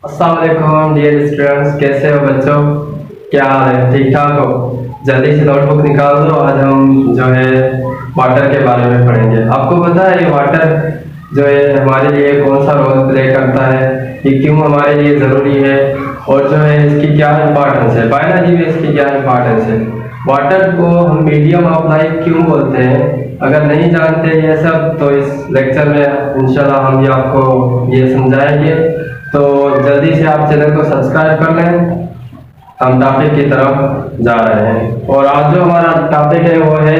अस्सलाम वालेकुम dear students, कैसे हो बच्चों? क्या हाल है? ठीक ठाक हो? जल्दी से नोटबुक निकाल दो। आज हम जो है वाटर के बारे में पढ़ेंगे। आपको पता है ये वाटर जो है हमारे लिए कौन सा रोल प्ले करता है, ये क्यों हमारे लिए ज़रूरी है, और जो है इसकी क्या इम्पोर्टेंस है, बायोलॉजी में इसकी क्या इम्पोर्टेंस है। वाटर को हम मीडियम ऑफ लाइफ क्यों बोलते हैं, अगर नहीं जानते ये सब तो इस लेक्चर में इंशाल्लाह हम ये आपको ये समझाएंगे। तो जल्दी से आप चैनल को सब्सक्राइब कर लें। हम टॉपिक की तरफ जा रहे हैं और आज जो हमारा टॉपिक है वो है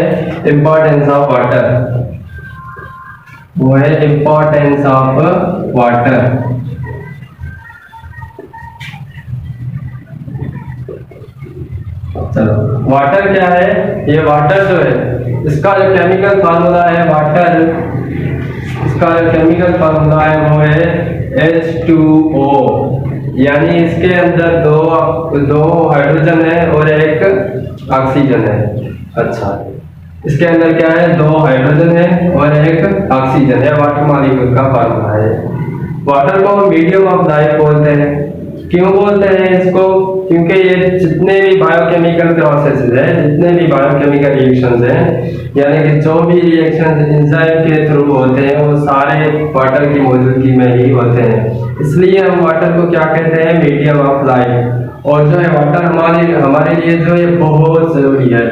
इम्पोर्टेंस ऑफ वाटर। वो है इम्पोर्टेंस ऑफ वाटर। चलो, वाटर क्या है? ये वाटर जो है इसका जो केमिकल फार्मूला है वाटर, इसका जो केमिकल फार्मूला है वो है H2O, यानी इसके अंदर दो हाइड्रोजन है और एक ऑक्सीजन है। अच्छा, इसके अंदर क्या है? दो हाइड्रोजन है और एक ऑक्सीजन है। वाटर मॉलिक्यूल का फार्मूला है। वाटर को मीडियम ऑफ लाइफ बोलते हैं। क्यों बोलते हैं इसको? क्योंकि ये जितने भी बायोकेमिकल प्रोसेसेस हैं, जितने भी बायोकेमिकल रिएक्शंस हैं, यानी कि जो भी रिएक्शंस एंजाइम के थ्रू होते हैं वो सारे वाटर की मौजूदगी में ही होते हैं। इसलिए हम वाटर को क्या कहते हैं? Medium of life. और जो है वाटर हमारे लिए जो है बहुत जरूरी है।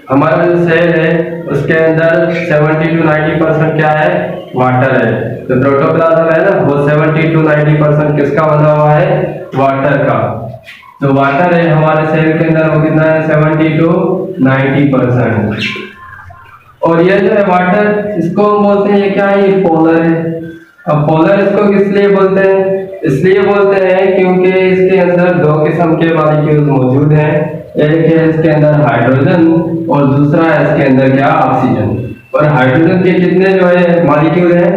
हमारा जो सेल है उसके अंदर 70 to 90% क्या है? वाटर है। तो प्रोटोप्लाज्म है ना, वो 70 to 90% किसका बना हुआ है? वाटर का। जो वाटर है हमारे सेल के अंदर वो कितना है? 70 to 90%। और ये जो है वाटर, इसको हम बोलते हैं ये क्या है? ये पोलर है। अब पोलर इसको किस लिए बोलते हैं? इसलिए बोलते हैं क्योंकि इसके अंदर दो किस्म के मॉलिक्यूल्स मौजूद हैं। एक है इसके अंदर हाइड्रोजन और दूसरा है इसके अंदर क्या? ऑक्सीजन। और हाइड्रोजन के कितने जो है मॉलिक्यूल हैं?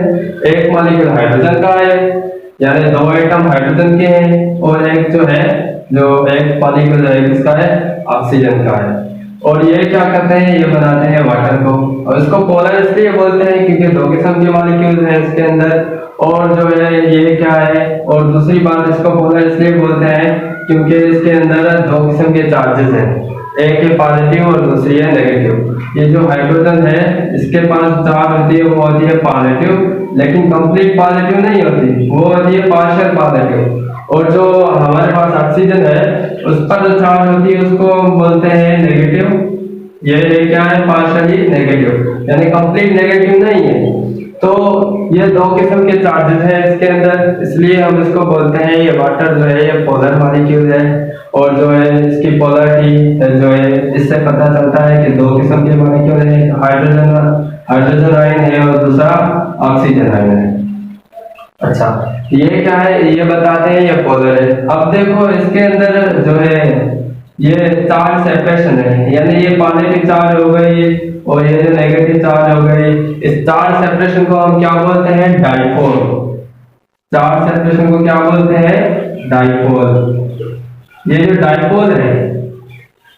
एक मॉलिक्यूल हाइड्रोजन का है, यानी दो एटम हाइड्रोजन के हैं, और एक जो है जो एक मॉलिक्यूल है किसका है? ऑक्सीजन का है। और ये क्या करते हैं? ये बनाते हैं वाटर को। और इसको पोलर इसलिए बोलते हैं क्योंकि दो किस्म के मॉलिक्यूल हैं इसके अंदर, और जो है ये क्या है? और दूसरी बात, इसको पोलर इसलिए बोलते हैं क्योंकि इसके अंदर दो किस्म के चार्जेस हैं, एक है पॉजिटिव और दूसरी है नेगेटिव। ये जो हाइड्रोजन है इसके पास चार्ज होती है वो होती है पॉजिटिव, लेकिन कंप्लीट पॉजिटिव नहीं होती, वो होती है पार्शियल पॉजिटिव। और जो हमारे पास ऑक्सीजन है उस पर जो चार्ज होती है उसको हम बोलते हैं नेगेटिव। ये क्या है? पार्शियली नेगेटिव, यानी कंप्लीट नेगेटिव नहीं है। तो ये दो किस्म के चार्जेस हैं इसके अंदर, इसलिए हम इसको बोलते हैं ये वाटर जो है ये पोलर मॉलिक्यूल है। और जो है इसकी पोलरिटी जो है इससे पता चलता है कि दो किस्म के मॉलिक्यूल है, हाइड्रोजन आयन है और दूसरा ऑक्सीजन आयन है। अच्छा, ये क्या है? ये बताते हैं ये पोलर है। अब देखो इसके अंदर जो है ये चार्ज सेपरेशन है, यानी ये पॉजिटिव चार्ज हो गई और ये जो नेगेटिव चार्ज हो गई। इस चार्ज सेपरेशन को हम क्या बोलते हैं? डाइपोल। चार्ज सेपरेशन को क्या बोलते हैं? डाइपोल। ये जो डाइपोल है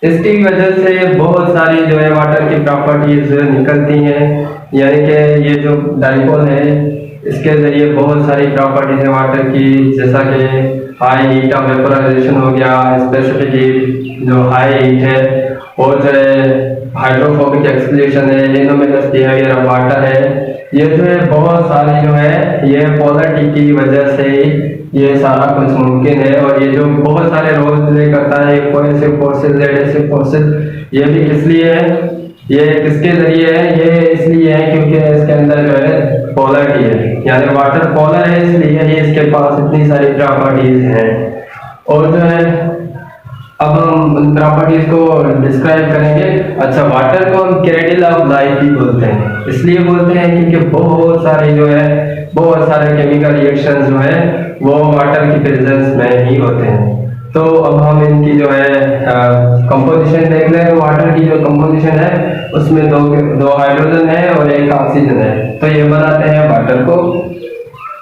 इसकी वजह से बहुत सारी जो है वाटर की प्रॉपर्टीज निकलती हैं, यानी कि ये जो डाइपोल है इसके जरिए बहुत सारी प्रॉपर्टीज है वाटर की, जैसा कि हाई हीट ऑफ वेपोराइजेशन हो गया, स्पेसिफिक हीट जो हाई हीट है, और जो है हाइड्रोफोबिक एक्सप्लेशन है, लिनोमिनस बिहेवियर ऑफ वाटर है। ये जो है बहुत सारी जो है ये पोलरिटी की वजह से ये सारा कुछ मुमकिन है। और ये जो बहुत सारे रोल प्ले करता है, कोएसिव फोर्सेस, एडेसिव फोर्सेस, ये भी किस लिए है? ये किसके जरिए है? ये इसलिए है क्योंकि इसके अंदर जो है पोलरिटी है, यानी वाटर पोलर है, इसलिए ये इसके पास इतनी सारी प्रॉपर्टीज हैं। और जो है अब हम उन प्रॉपर्टीज को डिस्क्राइब करेंगे। अच्छा, वाटर को हम क्रेडल ऑफ लाइफ भी बोलते हैं, इसलिए बोलते हैं क्योंकि बहुत सारे जो है बहुत सारे केमिकल रिएक्शन जो है वो वाटर की प्रेजेंस में ही होते हैं। तो अब हम इनकी जो है कंपोजिशन देख लें। वाटर की जो कंपोजिशन है उसमें दो हाइड्रोजन है और एक ऑक्सीजन है, तो ये बनाते हैं वाटर को।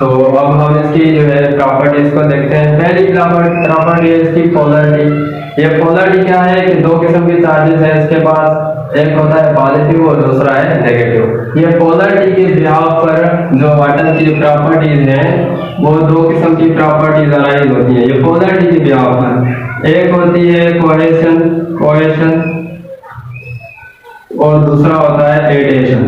तो अब हम इसकी जो है प्रॉपर्टीज को देखते हैं। पहली प्रॉपर्टी है इसकी पोलरिटी। ये पोलरिटी क्या है कि दो किस्म के चार्जेस हैं इसके पास, एक होता है पॉजिटिव और दूसरा है नेगेटिव। ये पोलरिटी के बिहाव पर जो वाटर की प्रॉपर्टीज हैं वो दो किस्म की प्रॉपर्टीज अराइज होती है। ये पोलैरिटी की बिहाफ पर, एक होती है कोहेशन और दूसरा होता है एडेशन।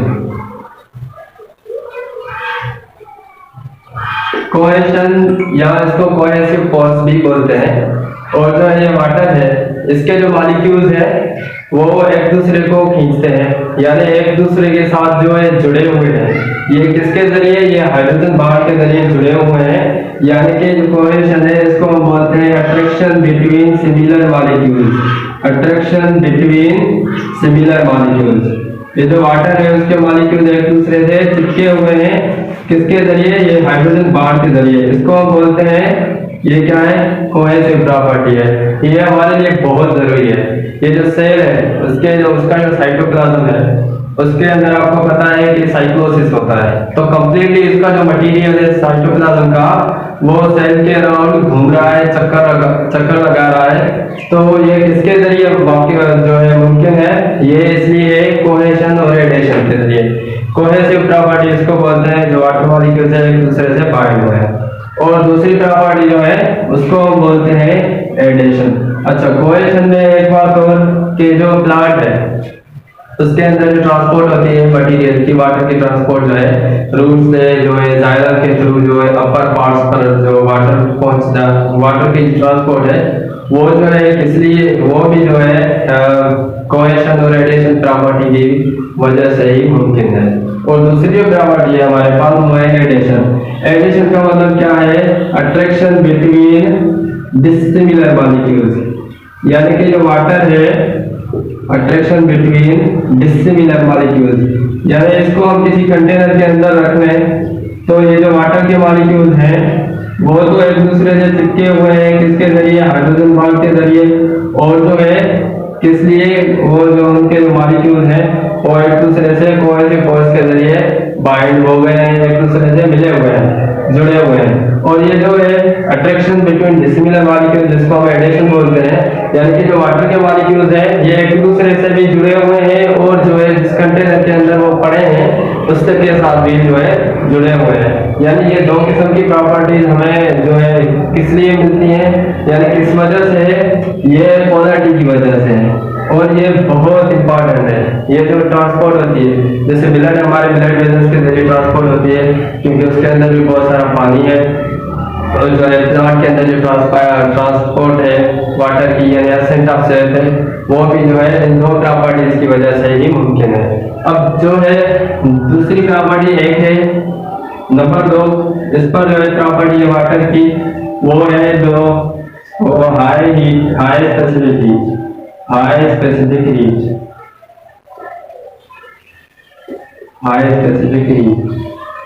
कोहेशन या इसको कोहेसिव फोर्स भी बोलते हैं। और जो ये वाटर है, इसके जो मॉलिक्यूल्स है वो एक दूसरे को खींचते हैं, यानी एक दूसरे के साथ जो है जुड़े हुए हैं। ये किसके जरिए? ये हाइड्रोजन बॉन्ड के जरिए जुड़े हुए हैं। यानी कि जो कोहेशन है इसको हम बोलते हैं attraction between similar molecules. Attraction between similar molecules. ये जो वाटर है उसके मॉलिक्यूल एक दूसरे से चिपके हुए हैं, किसके जरिए? ये हाइड्रोजन बॉन्ड के जरिए। इसको हम बोलते हैं, ये क्या है? कोहेसिव प्रॉपर्टी है। ये हमारे लिए बहुत जरूरी है। ये जो सेल है उसका जो साइटोप्लाज्म है उसके अंदर आपको पता है कि साइक्लोसिस होता है। तो कंप्लीटली इसका जो मटेरियल है साइटोप्लाज्म का, वो सेल के अराउंड घूम रहा है, चक्कर लगा रहा है। तो ये किसके जरिए जो है मुमकिन है? ये इसलिए कोहेशन और एडेशन के जरिए। कोहेसिव प्रॉपर्टी इसको बोलते हैं जो वाटर मॉलिक्यूल्स एक दूसरे से बाइंड हुए हैं। और दूसरी प्रॉपर्टी जो है उसको हम बोलते हैं एडेशन। अच्छा, कोहेशन में एक बात और कि जो प्लांट है उसके अंदर जो ट्रांसपोर्ट होती है मटेरियल की, वाटर की ट्रांसपोर्ट जो है रूट से जो है जाइलम के थ्रू जो है अपर पार्ट्स पर जो वाटर पहुंचता, वाटर की ट्रांसपोर्ट है वो जो है, इसलिए वो भी जो है कोहेशन और एडेशन प्रॉपर्टी की वजह से ही मुमकिन है। और दूसरी जो प्रॉपर्टी है हमारे पास वो है एडेशन। एडिशन का मतलब क्या है? Attraction between dissimilar molecules. यानी कि जो वाटर है, अट्रैक्शन बिटवीन डिसिमिलर मॉलिक्यूल्स, यानी इसको हम किसी कंटेनर के अंदर रख लें तो ये जो वाटर के मॉलिक्यूल्स हैं वो तो एक दूसरे से चिपके हुए हैं, किसके जरिए? हाइड्रोजन बॉन्ड के जरिए। और जो है किस लिए? वो जो उनके मॉलिक्यूल हैं वो एक दूसरे से कोहेसिव फोर्स के जरिए बाइंड हो गए हैं, एक दूसरे से मिले हुए हैं, जुड़े हुए हैं। और ये जो है अट्रैक्शन बिटवीन डिसिमिलर मॉलिक्यूल, जिसको हम एडेशन बोलते हैं, यानी कि जो वाटर के मॉलिक्यूल्स हैं ये एक दूसरे से भी जुड़े हुए हैं और जो है जिस कंटेनर के अंदर वो पड़े हैं उसके साथ भी जो है जुड़े हुए हैं। यानी ये दो किस्म की प्रॉपर्टीज हमें जो है किस लिए मिलती हैं, यानी किस वजह से? ये पोलैरिटी की वजह से है। और ये बहुत इंपॉर्टेंट है। ये जो ट्रांसपोर्ट होती है, जैसे ब्लड, हमारे ब्लड वेजल्स के जरिए ट्रांसपोर्ट होती है, क्योंकि उसके अंदर भी बहुत सारा पानी है। और जो है प्लांट के अंदर जो ट्रांसपोर्ट है वाटर की, यानी एसेंट ऑफ सेल है, वो भी जो है इन दो प्रॉपर्टीज की वजह से ही मुमकिन है। अब जो है दूसरी प्रॉपर्टी एक है, नंबर 2, इस पर जो है प्रॉपर्टी है वाटर की, वो है जो हाई स्पेसिफिक हीट।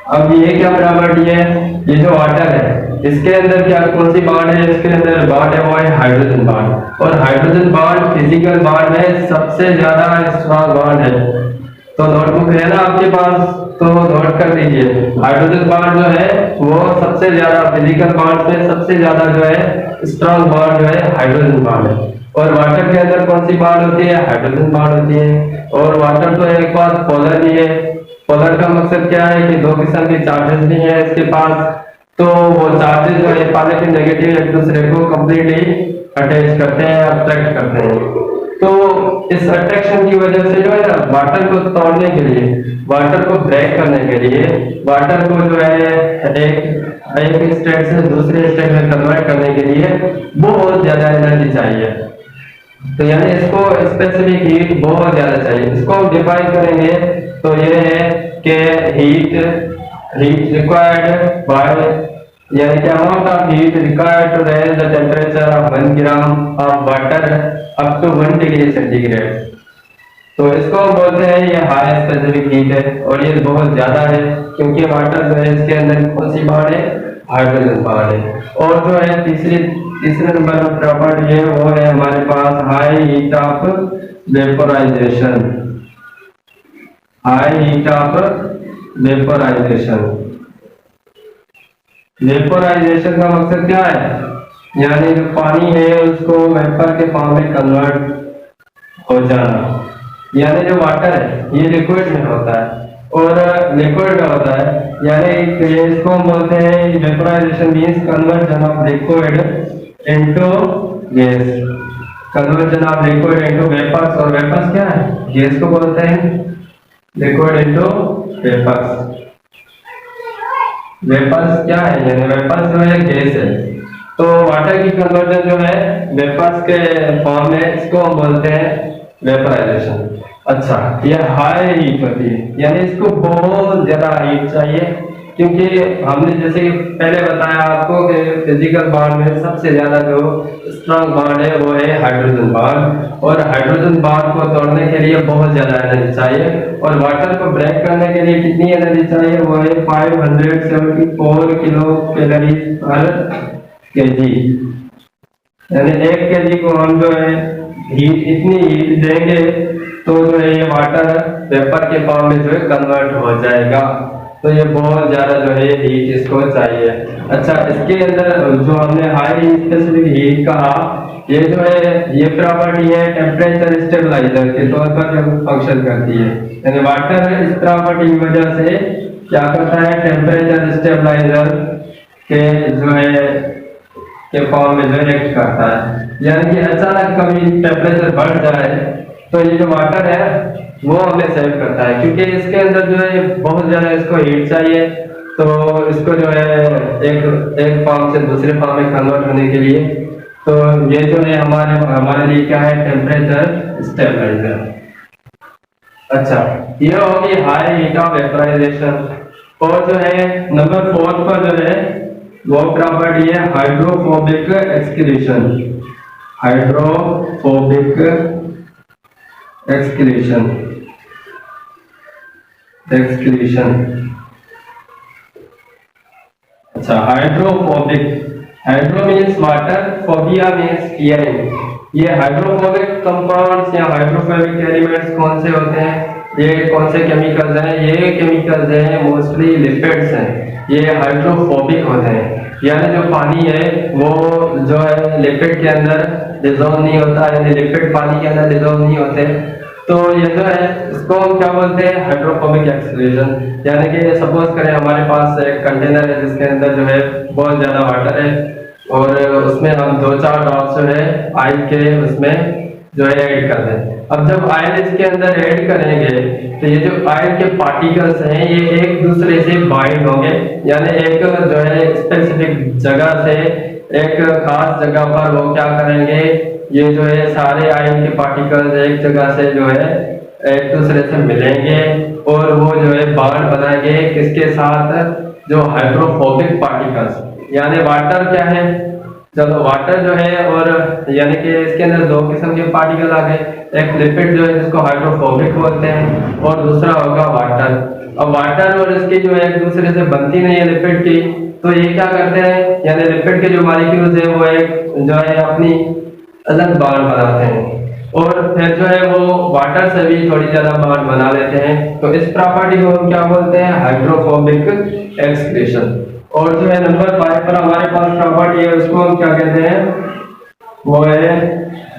अब ये क्या प्रॉपर्टी है? ये जो वाटर है इसके अंदर क्या कौन सी बॉन्ड है? इसके अंदर बॉन्ड है वो है हाइड्रोजन बॉन्ड। और हाइड्रोजन बॉन्ड फिजिकल बॉन्ड में सबसे ज्यादा स्ट्रॉन्ग बॉन्ड है। तो नोटबुक है ना आपके पास, तो नोट कर दीजिए। हाइड्रोजन बॉन्ड जो है वो सबसे ज्यादा फिजिकल बॉन्ड में सबसे ज्यादा जो है स्ट्रॉन्ग बॉन्ड जो है हाइड्रोजन बॉन्ड है। और वाटर के अंदर कौन सी बॉन्ड होती है? हाइड्रोजन बॉन्ड होती है। और वाटर तो एक बात पोलर भी है। पोलर का मकसद क्या है कि दो किस्म के चार्जेस भी हैं इसके पास, तो वो चार्जेस जो है पॉजिटिव नेगेटिव एक दूसरे को कंप्लीटली अटैच करते हैं, अट्रैक्ट करते हैं। तो इस अट्रैक्शन की वजह से जो है ना, वाटर को तोड़ने के लिए, वाटर को ब्रेक करने के लिए, वाटर को जो है एक स्टेट से दूसरे स्टेट में कन्वर्ट करने के लिए बहुत ज्यादा एनर्जी चाहिए। तो यानी इसको स्पेसिफिक हीट बहुत ज्यादा चाहिए। इसको हम डिफाइन करेंगे तो ये है कि हीट रिक्वायर्ड बाय, यानी कि amount of heat required to raise the temperature of 1 gram of water up to 1 degree centigrade. तो इसको हम बोलते हैं ये हाई स्पेसिफिक हीट है। और ये बहुत ज्यादा है क्योंकि वाटर जो है इसके अंदर कौन सी बॉन्ड है? हाइड्रोजन बॉन्ड है। और जो है तीसरे नंबर पर प्रॉपर्टी है वो है हमारे पास high heat of vaporisation. High heat of vaporisation. Vaporisation का मकसद क्या है? यानी जो पानी है उसको वेपर के फॉर्म में कन्वर्ट हो जाना। यानी जो वाटर है ये लिक्विड में होता है और लिक्विड का होता है, यानी ये इसको हम बोलते हैं vaporisation means conversion of liquid into gas, conversion of liquid into vapours. और वेपर्स क्या है? गैस को बोलते हैं लिक्विड इनटू वेपर्स। वेपर्स क्या है? यानी वेपर्स जो है गैस है, तो वाटर की कन्वर्जन जो है वेपर्स के फॉर्म में, इसको हम बोलते हैं वेपराइजेशन। अच्छा, ये हाई हीट होती है, यानी इसको बहुत ज्यादा हीट चाहिए, क्योंकि हमने जैसे कि पहले बताया आपको कि फिजिकल बॉन्ड में सबसे ज्यादा जो स्ट्रॉन्ग बॉन्ड है वो है हाइड्रोजन बॉन्ड, और हाइड्रोजन बॉन्ड को तोड़ने के लिए बहुत ज्यादा एनर्जी चाहिए, और वाटर को ब्रेक करने के लिए कितनी एनर्जी चाहिए? वो है 574 किलो कैलोरी पर केजी। यानी 1 केजी को हम जो है हीट, इतनी हीट देंगे तो जो है ये वाटर वेपर के फॉर्म में जो है कन्वर्ट हो जाएगा। तो ये बहुत ज्यादा जो है हीट इसको चाहिए। अच्छा, इसके अंदर जो हमने हाई स्पेसिफिक हीट कहा, ये जो है ये प्रॉपर्टी है टेम्परेचर स्टेबलाइजर के तौर पर जो फंक्शन करती है, यानी वाटर इस प्रॉपर्टी की वजह से क्या करता है? टेम्परेचर स्टेबलाइजर के जो है के फॉर्म में जो एक्ट करता है, यानी कि अचानक कभी टेम्परेचर बढ़ जाए तो ये जो वाटर है वो हमें सेव करता है, क्योंकि इसके अंदर जो है बहुत ज्यादा इसको हीट चाहिए, तो इसको जो है एक फॉर्म से दूसरे फॉर्म में कन्वर्ट होने के लिए, तो ये जो है हमारे लिए क्या है? Temperature stabiliser. अच्छा, ये होगी हाई हीट ऑफ वेपराइजेशन। और जो है नंबर 4 पर जो है वो प्रॉपर्टी है हाइड्रोफोबिक एक्सक्रीशन। हाइड्रोफोबिक एक्सक्रीशन, अच्छा, hydrophobic, hydro means water, phobia means fearing. ये हाइड्रोफोबिक कंपाउंड्स या हाइड्रोफोबिक एलिमेंट्स कौन से होते हैं? ये कौन से केमिकल्स हैं? ये केमिकल्स हैं मोस्टली लिपिड्स हैं, ये हाइड्रोफोबिक होते हैं, यानी जो पानी है वो जो है लिपिड के अंदर डिजोल्व नहीं होता, यानी लिपिड पानी के अंदर डिजोल्व नहीं होते, तो ये जो है इसको हम क्या बोलते हैं? Hydrophobic excretion. यानी कि सपोज करें हमारे पास एक कंटेनर है जिसके अंदर जो है बहुत ज्यादा वाटर है, और उसमें हम 2-4 ड्रॉप्स जो है आयल के उसमें जो है ऐड कर दें। अब जब आयल इसके अंदर ऐड करेंगे तो ये जो आयल के पार्टिकल्स हैं ये एक दूसरे से बाइंड होंगे, यानी एक जो है स्पेसिफिक जगह से एक खास जगह पर वो क्या करेंगे? ये जो है सारे आयन के पार्टिकल्स एक जगह से जो है एक दूसरे से मिलेंगे, और वो जो है बॉन्ड बनाएंगे किसके साथ? जो हाइड्रोफोबिक पार्टिकल्स, यानी वाटर क्या है? चलो वाटर जो है, और यानी कि इसके अंदर 2 किस्म के पार्टिकल आ गए, एक लिपिड जो है जिसको हाइड्रोफोबिक बोलते हैं, और दूसरा होगा वाटर। अब वाटर और इसकी जो है एक दूसरे से बनती नहीं है लिपिड की, तो ये क्या करते हैं? यानी लिपिड के जो मॉलिक्यूल्स है वो एक जो है अपनी अलग बॉन्ड बनाते हैं, और फिर जो है वो वाटर से भी थोड़ी ज्यादा बॉन्ड बना लेते हैं, तो इस प्रॉपर्टी को हम क्या बोलते हैं? Hydrophobic excretion. और जो है नंबर 5 पर हमारे पास प्रॉपर्टी है, उसको हम क्या कहते हैं? वो है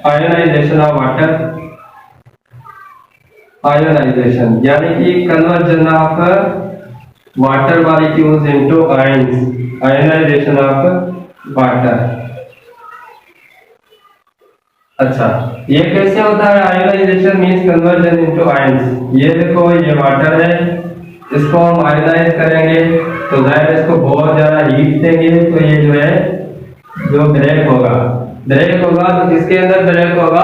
आयोनाइजेशन ऑफ वाटर। आयोनाइजेशन यानी कि conversion of water molecules into ions. Ionisation of water. अच्छा, ये कैसे होता है? Ionisation means conversion into ions. ये देखो, ये वाटर है, इसको हम आयोनाइज करेंगे तो जाहिर इसको बहुत ज्यादा हीट देंगे, तो ये जो है जो ब्रेक होगा तो किसके अंदर ब्रेक होगा?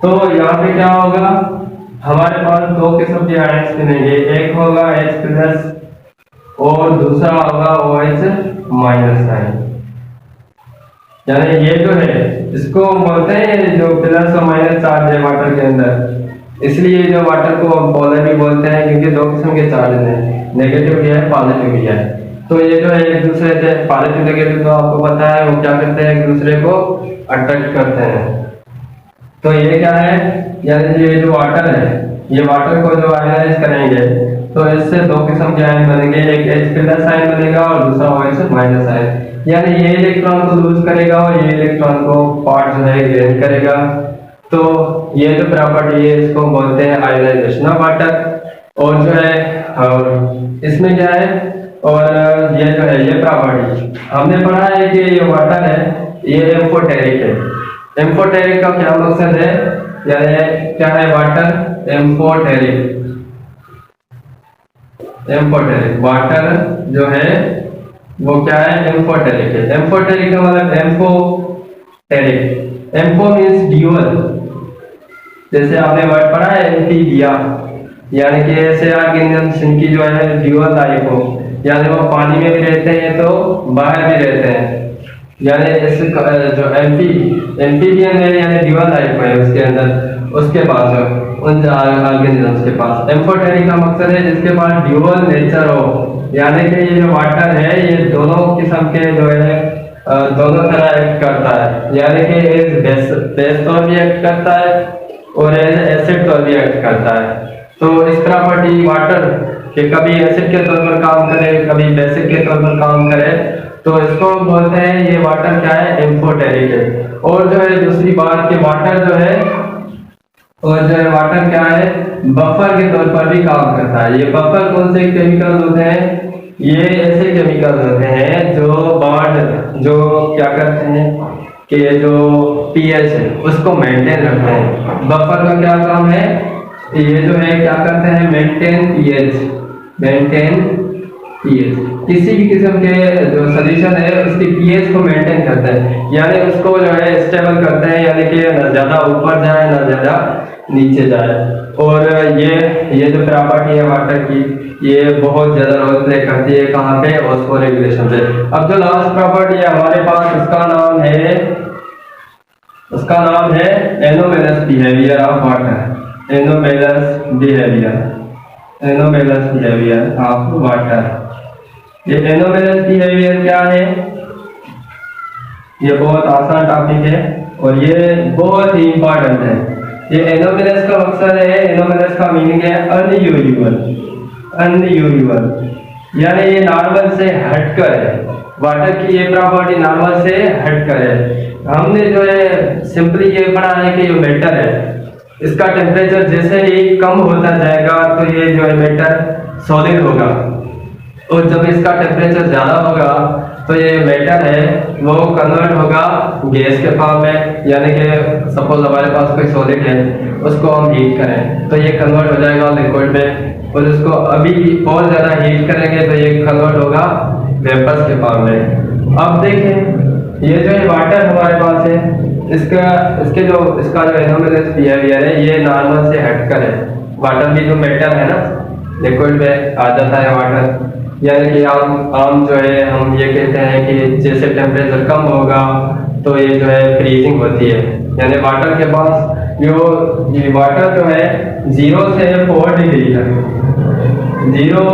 तो यहाँ पे क्या होगा? हमारे पास 2 किस्म के आयंस मिलेंगे, एक होगा H+ और दूसरा होगा OH- आयन। यानी ये जो है इसको बोलते हैं जो प्लस और माइनस चार्ज है वाटर के अंदर, इसलिए जो वाटर को हम पोलर भी बोलते हैं, क्योंकि 2 किस्म के चार्ज हैं, नेगेटिव भी है पॉजिटिव भी है। तो ये जो है एक दूसरे से पॉजिटिव नेगेटिव तो आपको पता है वो क्या करते हैं? एक दूसरे को अट्रैक्ट करते हैं। तो ये क्या है? यानी ये जो वाटर है, ये वाटर को जो आयनाइज करेंगे तो इससे 2 किस्म के आयन बनेंगे, एक H+ आयन बनेगा और दूसरा OH- आयन। यानी ये इलेक्ट्रॉन को लूज करेगा और ये इलेक्ट्रॉन को पार्ट जो है गेन करेगा। तो ये जो प्रॉपर्टी है इसको बोलते हैं आयोनाइजेशन ऑफ वाटर। और जो है और इसमें क्या है, और ये जो है ये प्रॉपर्टी हमने पढ़ा है कि ये वाटर है ये एम्फोटेरिक है। एम्फोटेरिक का क्या मकसद है, यानी क्या है वाटर एम्फोटेरिक। एम्फोटेरिक वाटर जो है वो क्या है, एम्फोटेरिक है। एम्फोटेरिक का मतलब एम्फोटेरिक, एम्फो मीन्स ड्यूअल, जैसे आपने वर्ड पढ़ा है एम्फीबिया, यानी कि ऐसे ऑर्गेनिजम्स जिनकी जो है ड्यूअल लाइफ हो, यानी वो पानी में भी रहते हैं तो बाहर भी रहते हैं, यानी इस जो एम्फीबियन है यानी ड्यूअल लाइफ है उसके अंदर, उसके पास उन ऑर्गेनिजम्स के पास। एम्फोटेरिक का मकसद है जिसके पास ड्यूअल नेचर हो, यानी कि ये जो वाटर है ये दोनों किस्म के जो है दोनों तरह एक्ट करता है, यानी कि एज बेस तौर भी एक्ट करता है और एज एसिड तौर भी एक्ट करता है। तो इस प्रॉपर्टी वाटर के कभी एसिड के तौर पर काम करे कभी बेसिक के तौर पर काम करे, तो इसको बोलते हैं ये वाटर क्या है, एम्फोटेरिक है। और जो है दूसरी बात कि वाटर जो है वाटर क्या है, बफर के तौर पर भी काम करता है। ये बफर कौन से केमिकल होते हैं, ये ऐसे केमिकल होते हैं जो बॉन्ड जो क्या करते हैं कि जो पीएच है उसको मेंटेन रखते हैं। बफर का क्या काम है, ये जो है क्या करते हैं, मेंटेन पीएच, किसी भी किस्म के जो सोल्यूशन है उसकी पीएच को मेंटेन करते हैं, यानी उसको जो है स्टेबल करते हैं, यानी कि ना ज्यादा ऊपर जाए ना ज्यादा नीचे जाए। और ये जो प्रॉपर्टी है वाटर की ये बहुत ज्यादा रोल प्ले करती है कहाँ पे, ऑस्मोरेगुलेशन पे। अब जो लास्ट प्रॉपर्टी है हमारे पास उसका नाम है anomalous behaviour of water. Anomalous behaviour of water. ये एनोमेलस बिहेवियर क्या है, ये बहुत आसान टॉपिक है और ये बहुत ही इंपॉर्टेंट है। ये एनोमेलस का मकसद है, एनोमेलस का मीनिंग है अनयूजुअल, यानी ये नॉर्मल से हटकर है। वाटर की ये प्रॉपर्टी नॉर्मल से हटकर है। हमने जो है सिंपली ये पढ़ा है कि ये मेटल है, इसका टेम्परेचर जैसे ही कम होता जाएगा तो ये जो है मेटल सॉलिड होगा, और जब इसका टेम्परेचर ज्यादा होगा तो ये मेटल है वो कन्वर्ट होगा गैस के फॉर्म में, यानी कि सपोज हमारे पास कोई सॉलिड है उसको हम हीट करें तो ये कन्वर्ट हो जाएगा लिक्विड में, और उसको अभी और ज्यादा हीट करेंगे तो ये कन्वर्ट होगा वेपर्स के फॉर्म में। अब देखें ये जो है वाटर हमारे पास है, इसका जो एनोमेलस बिहेवियर है ये नॉर्मल से हटकर है। वाटर भी जो मेटल है ना लिक्विड में आ जाता है वाटर, यानी कि आम जो है हम ये कहते हैं कि जैसे टेम्परेचर कम होगा तो ये जो है फ्रीजिंग होती है, यानी वाटर के पास ये वाटर जो है 0 से 4 डिग्री तक, 0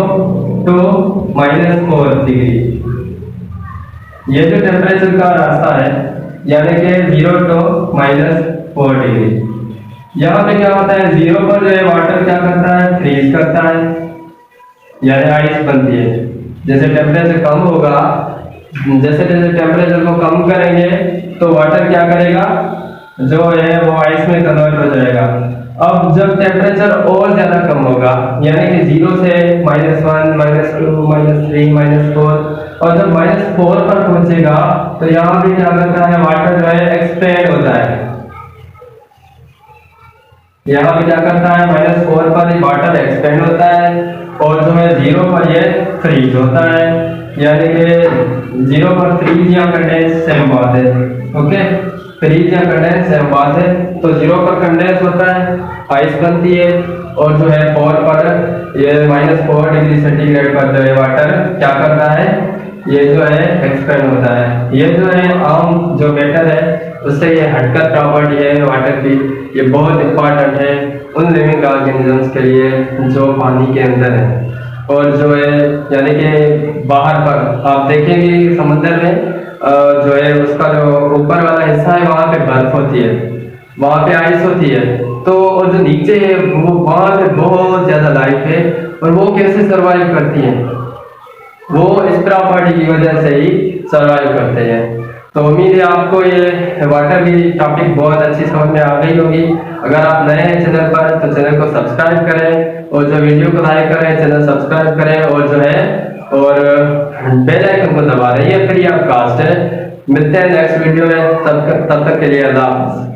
to -4 डिग्री ये जो टेम्परेचर का रास्ता है, यानी कि 0 to -4 डिग्री। यहाँ पे क्या होता है, 0 पर जो है वाटर क्या करता है, फ्रीज करता है, यानी आइस बनती है। जैसे टेम्परेचर कम होगा, जैसे टेम्परेचर को कम करेंगे तो वाटर क्या करेगा, जो है वो आइस में कन्वर्ट हो जाएगा। अब जब टेम्परेचर और ज्यादा कम होगा, यानी कि 0 से -1, -2, -3, -4, और जब -4 पर पहुंचेगा तो यहाँ भी क्या करता है, वाटर जो है एक्सपेंड होता है। यहाँ पे क्या करता है, -4 पर वाटर एक्सपेंड होता है, और जो है 0 पर ये फ्रीज होता है, यानी कि 0 पर फ्रीज या कंडेंस सेम बात है। ओके, फ्रीज या कंडेंस सेम बात है। तो 0 पर कंडेंस होता है, आइस बनती है, और जो है 4 पर ये -4 डिग्री सेंटीग्रेड पर जो है वाटर क्या करता है, ये जो है एक्सपेंड होता है। ये जो है आम जो मेटल है उससे ये हटकर प्रॉपर्टी है वाटर की, ये बहुत इंपॉर्टेंट है उन लिविंग ऑर्गेनिजम्स के लिए जो पानी के अंदर है। और जो है यानी कि बाहर पर आप देखेंगे समुद्र में जो है उसका जो ऊपर वाला हिस्सा है वहाँ पे बर्फ होती है, वहाँ पे आइस होती है, तो और जो नीचे है वो वहाँ पे बहुत ज्यादा लाइफ है। और वो कैसे सरवाइव करती है, वो इस प्रॉपर्टी की वजह से ही सरवाइव करते हैं। तो उम्मीद है आपको ये वाटर की टॉपिक बहुत अच्छी समझ में आ गई होगी। अगर आप नए हैं चैनल पर तो चैनल को सब्सक्राइब करें और जो वीडियो को लाइक करें, चैनल सब्सक्राइब करें और जो है और बेल आइकन को दबा रही है फ्री ऑफ कास्ट है। मिलते हैं नेक्स्ट वीडियो में, तब तक के लिए अल्लाह हाफ़िज़।